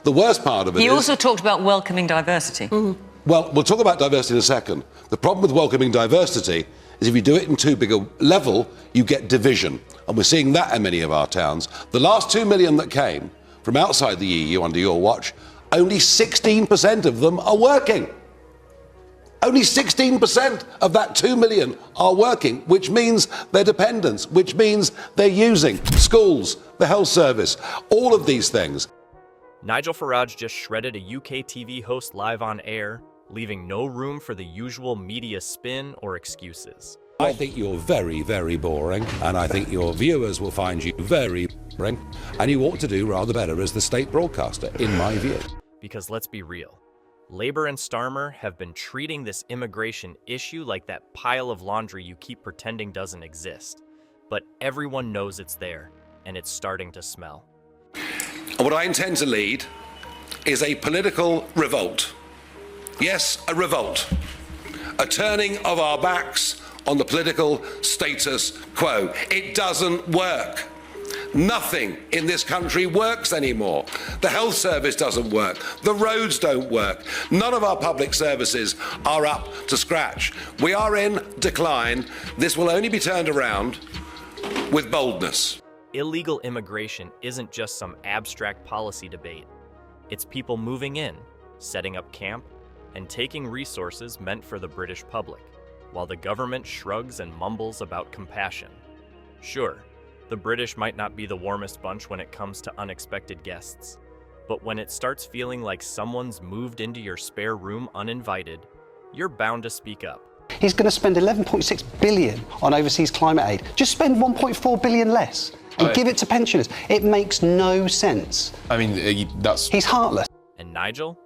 The worst part of it is... He also talked about welcoming diversity. Well, we'll talk about diversity in a second. The problem with welcoming diversity is if you do it in too big a level, you get division. And we're seeing that in many of our towns. The last 2 million that came from outside the EU under your watch, only 16% of them are working. Only 16% of that 2 million are working, which means they're dependents, which means they're using schools, the health service, all of these things. Nigel Farage just shredded a UK TV host live on air, leaving no room for the usual media spin or excuses. I think you're very, very boring, and I think your viewers will find you very boring, and you ought to do rather better as the state broadcaster, in my view. Because let's be real, Labour and Starmer have been treating this immigration issue like that pile of laundry you keep pretending doesn't exist. But everyone knows it's there, and it's starting to smell. What I intend to lead is a political revolt. Yes, a revolt. A turning of our backs on the political status quo. It doesn't work. Nothing in this country works anymore. The health service doesn't work. The roads don't work. None of our public services are up to scratch. We are in decline. This will only be turned around with boldness. Illegal immigration isn't just some abstract policy debate. It's people moving in, setting up camp, and taking resources meant for the British public, while the government shrugs and mumbles about compassion. Sure, the British might not be the warmest bunch when it comes to unexpected guests, but when it starts feeling like someone's moved into your spare room uninvited, you're bound to speak up. He's going to spend 11.6 billion on overseas climate aid. Just spend 1.4 billion less and give it to pensioners. It makes no sense. I mean, He's heartless. And Nigel?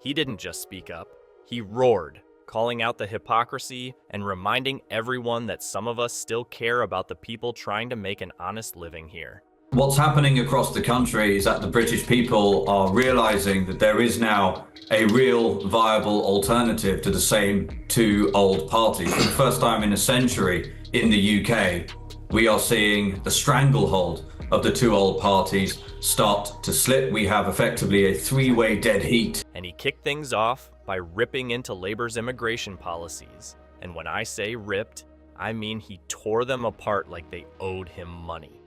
He didn't just speak up. He roared, calling out the hypocrisy and reminding everyone that some of us still care about the people trying to make an honest living here. What's happening across the country is that the British people are realizing that there is now a real viable alternative to the same two old parties. For the first time in a century in the UK, we are seeing the stranglehold of the two old parties start to slip. We have effectively a three-way dead heat. And he kicked things off by ripping into Labour's immigration policies. And when I say ripped, I mean he tore them apart like they owed him money.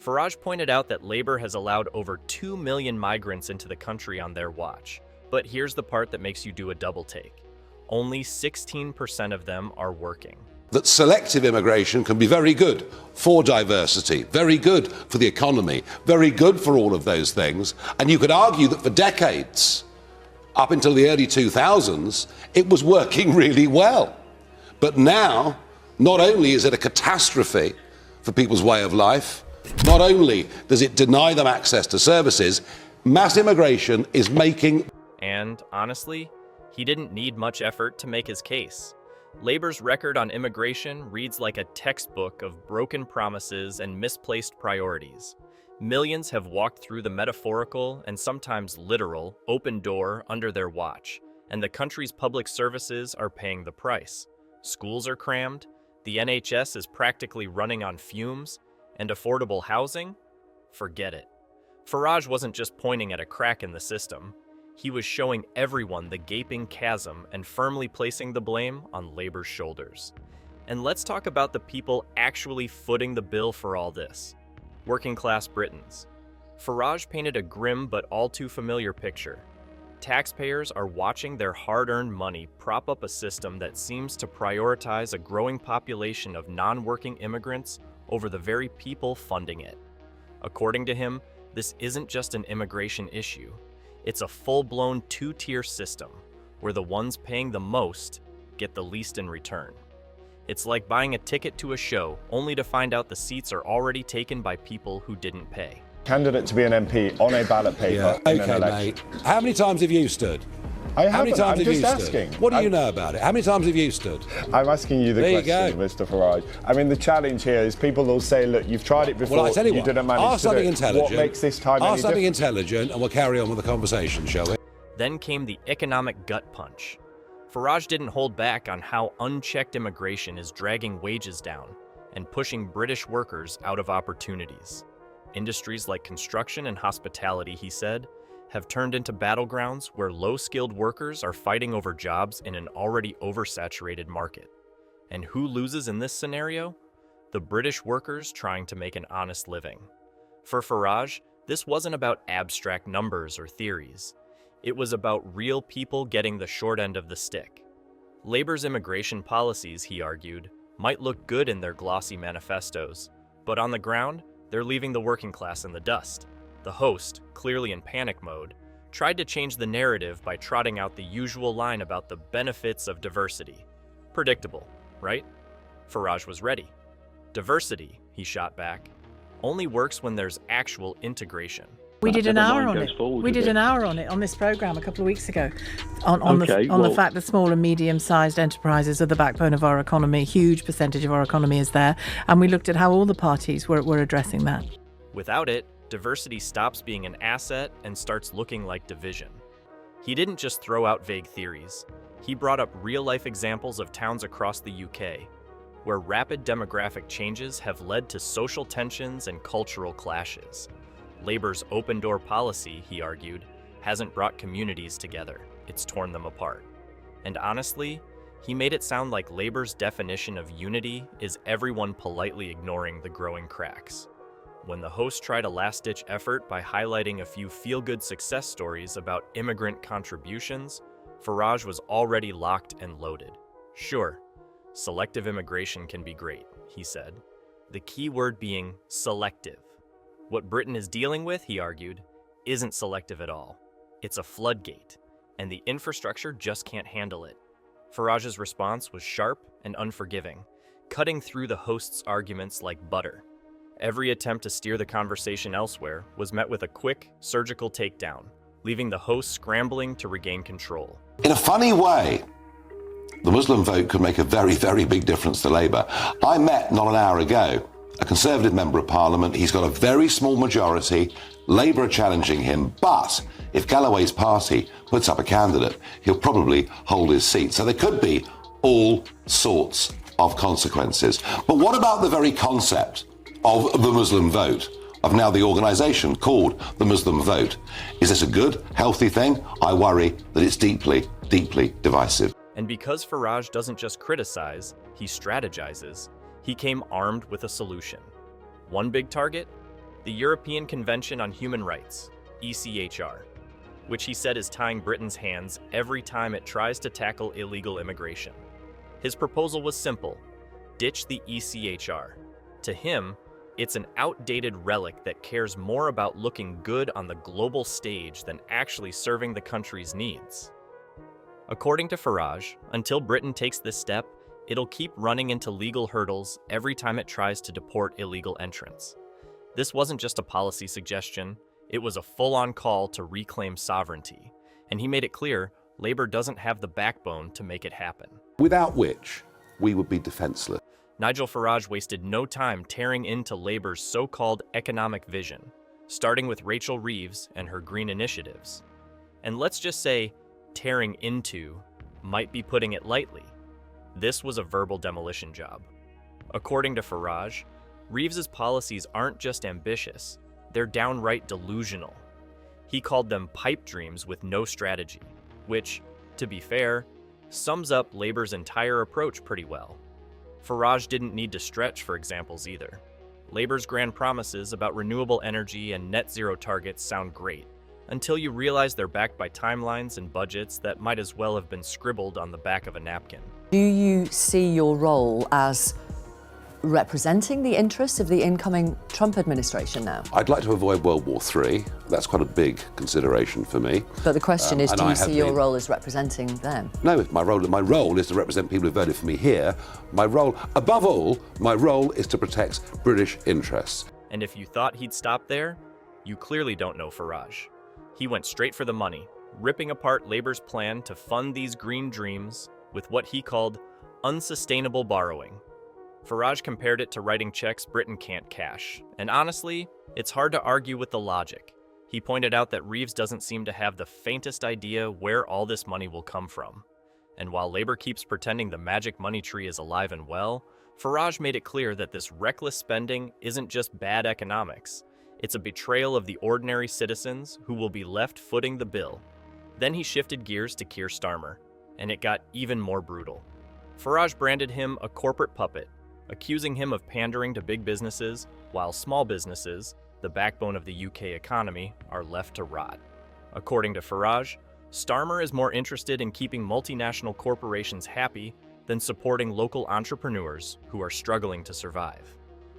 Farage pointed out that Labour has allowed over 2 million migrants into the country on their watch. But here's the part that makes you do a double take. Only 16% of them are working. That selective immigration can be very good for diversity, very good for the economy, very good for all of those things. And you could argue that for decades, up until the early 2000s, it was working really well. But now, not only is it a catastrophe for people's way of life, not only does it deny them access to services, mass immigration is making... And honestly, he didn't need much effort to make his case. Labour's record on immigration reads like a textbook of broken promises and misplaced priorities. Millions have walked through the metaphorical and sometimes literal open door under their watch, and the country's public services are paying the price. Schools are crammed, the NHS is practically running on fumes, and affordable housing? Forget it. Farage wasn't just pointing at a crack in the system. He was showing everyone the gaping chasm and firmly placing the blame on Labour's shoulders. And let's talk about the people actually footing the bill for all this. Working-class Britons. Farage painted a grim but all too familiar picture. Taxpayers are watching their hard-earned money prop up a system that seems to prioritize a growing population of non-working immigrants over the very people funding it. According to him, this isn't just an immigration issue. It's a full-blown two-tier system, where the ones paying the most get the least in return. It's like buying a ticket to a show, only to find out the seats are already taken by people who didn't pay. Candidate to be an MP on a ballot paper in an election. Mate. How many times have you stood? I haven't. How many times I'm have you just stood? asking. What do you know about it? How many times have you stood? I'm asking you the There you question, go. Mr. Farage. I mean, the challenge here is people will say, look, you've tried it before, Well, I tell you you what, didn't manage ask to do something it. intelligent. What makes this time any Ask something different? intelligent, and we'll carry on with the conversation, shall we? Then came the economic gut punch. Farage didn't hold back on how unchecked immigration is dragging wages down and pushing British workers out of opportunities. Industries like construction and hospitality, he said, have turned into battlegrounds where low-skilled workers are fighting over jobs in an already oversaturated market. And who loses in this scenario? The British workers trying to make an honest living. For Farage, this wasn't about abstract numbers or theories. It was about real people getting the short end of the stick. Labour's immigration policies, he argued, might look good in their glossy manifestos, but on the ground, they're leaving the working class in the dust. The host, clearly in panic mode, tried to change the narrative by trotting out the usual line about the benefits of diversity. Predictable, right? Farage was ready. Diversity, he shot back, only works when there's actual integration. We did an hour on it. We did an hour on it on this programme a couple of weeks ago on the fact that small and medium-sized enterprises are the backbone of our economy. A huge percentage of our economy is there. And we looked at how all the parties were addressing that. Without it, diversity stops being an asset and starts looking like division. He didn't just throw out vague theories. He brought up real-life examples of towns across the UK, where rapid demographic changes have led to social tensions and cultural clashes. Labour's open-door policy, he argued, hasn't brought communities together. It's torn them apart. And honestly, he made it sound like Labour's definition of unity is everyone politely ignoring the growing cracks. When the host tried a last-ditch effort by highlighting a few feel-good success stories about immigrant contributions, Farage was already locked and loaded. Sure, selective immigration can be great, he said. The key word being selective. What Britain is dealing with, he argued, isn't selective at all. It's a floodgate, and the infrastructure just can't handle it. Farage's response was sharp and unforgiving, cutting through the host's arguments like butter. Every attempt to steer the conversation elsewhere was met with a quick, surgical takedown, leaving the host scrambling to regain control. In a funny way, the Muslim vote could make a very, very big difference to Labour. I met not an hour ago a Conservative Member of Parliament. He's got a very small majority. Labour are challenging him, but if Galloway's party puts up a candidate, he'll probably hold his seat. So there could be all sorts of consequences. But what about the very concept of the Muslim vote, of now the organisation called the Muslim vote? Is this a good, healthy thing? I worry that it's deeply, deeply divisive. And because Farage doesn't just criticize, he strategizes, he came armed with a solution. One big target? The European Convention on Human Rights, ECHR, which he said is tying Britain's hands every time it tries to tackle illegal immigration. His proposal was simple: ditch the ECHR. To him, it's an outdated relic that cares more about looking good on the global stage than actually serving the country's needs. According to Farage, until Britain takes this step, it'll keep running into legal hurdles every time it tries to deport illegal entrants. This wasn't just a policy suggestion, it was a full-on call to reclaim sovereignty, and he made it clear Labour doesn't have the backbone to make it happen. Without which, we would be defenceless. Nigel Farage wasted no time tearing into Labour's so-called economic vision, starting with Rachel Reeves and her green initiatives. And let's just say, tearing into might be putting it lightly. This was a verbal demolition job. According to Farage, Reeves's policies aren't just ambitious, they're downright delusional. He called them pipe dreams with no strategy, which, to be fair, sums up Labour's entire approach pretty well. Farage didn't need to stretch for examples either. Labour's grand promises about renewable energy and net zero targets sound great, until you realize they're backed by timelines and budgets that might as well have been scribbled on the back of a napkin. Do you see your role as representing the interests of the incoming Trump administration now? I'd like to avoid World War III. That's quite a big consideration for me. But the question is, do you see your role as representing them? No, my role is to represent people who voted for me here. My role, above all, my role is to protect British interests. And if you thought he'd stop there, you clearly don't know Farage. He went straight for the money, ripping apart Labour's plan to fund these green dreams with what he called unsustainable borrowing. Farage compared it to writing checks Britain can't cash, and honestly, it's hard to argue with the logic. He pointed out that Reeves doesn't seem to have the faintest idea where all this money will come from. And while Labour keeps pretending the magic money tree is alive and well, Farage made it clear that this reckless spending isn't just bad economics, It's a betrayal of the ordinary citizens who will be left footing the bill. Then he shifted gears to Keir Starmer, and it got even more brutal. Farage branded him a corporate puppet, accusing him of pandering to big businesses, while small businesses, the backbone of the UK economy, are left to rot. According to Farage, Starmer is more interested in keeping multinational corporations happy than supporting local entrepreneurs who are struggling to survive.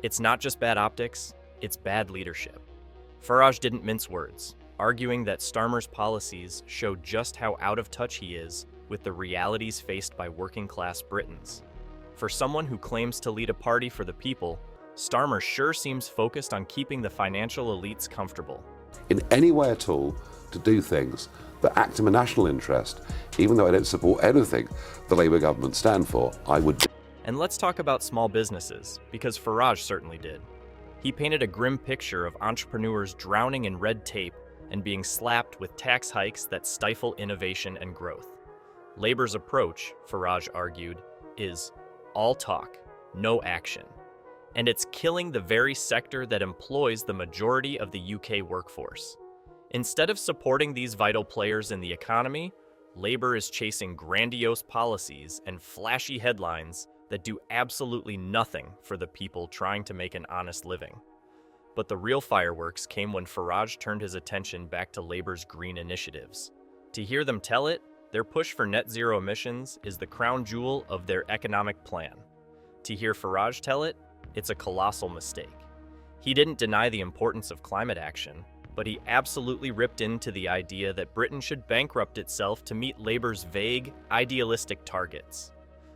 It's not just bad optics, it's bad leadership. Farage didn't mince words, arguing that Starmer's policies show just how out of touch he is with the realities faced by working-class Britons. For someone who claims to lead a party for the people, Starmer sure seems focused on keeping the financial elites comfortable. In any way at all, to do things that act in my national interest, even though I don't support anything the Labour government stand for, I would. And let's talk about small businesses, because Farage certainly did. He painted a grim picture of entrepreneurs drowning in red tape and being slapped with tax hikes that stifle innovation and growth. Labour's approach, Farage argued, is all talk, no action. And it's killing the very sector that employs the majority of the UK workforce. Instead of supporting these vital players in the economy, Labour is chasing grandiose policies and flashy headlines that do absolutely nothing for the people trying to make an honest living. But the real fireworks came when Farage turned his attention back to Labour's green initiatives. To hear them tell it, their push for net zero emissions is the crown jewel of their economic plan. To hear Farage tell it, it's a colossal mistake. He didn't deny the importance of climate action, but he absolutely ripped into the idea that Britain should bankrupt itself to meet Labour's vague, idealistic targets.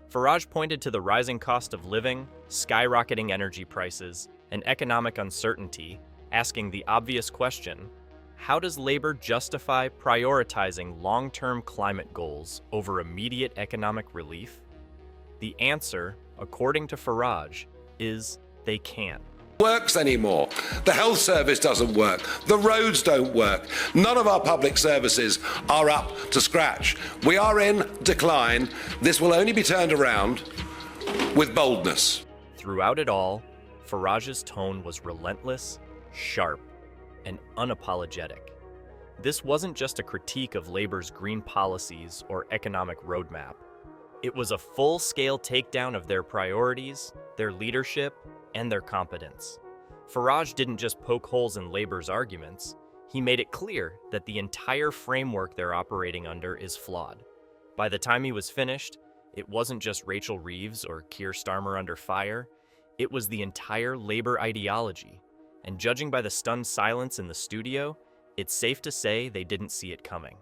Farage pointed to the rising cost of living, skyrocketing energy prices, and economic uncertainty, asking the obvious question, how does Labour justify prioritizing long-term climate goals over immediate economic relief? The answer, according to Farage, is they can't. Works anymore. The health service doesn't work. The roads don't work. None of our public services are up to scratch. We are in decline. This will only be turned around with boldness. Throughout it all, Farage's tone was relentless, sharp, and unapologetic. This wasn't just a critique of Labour's green policies or economic roadmap. It was a full-scale takedown of their priorities, their leadership, and their competence. Farage didn't just poke holes in Labour's arguments, he made it clear that the entire framework they're operating under is flawed. By the time he was finished, it wasn't just Rachel Reeves or Keir Starmer under fire, it was the entire Labour ideology. And judging by the stunned silence in the studio, it's safe to say they didn't see it coming.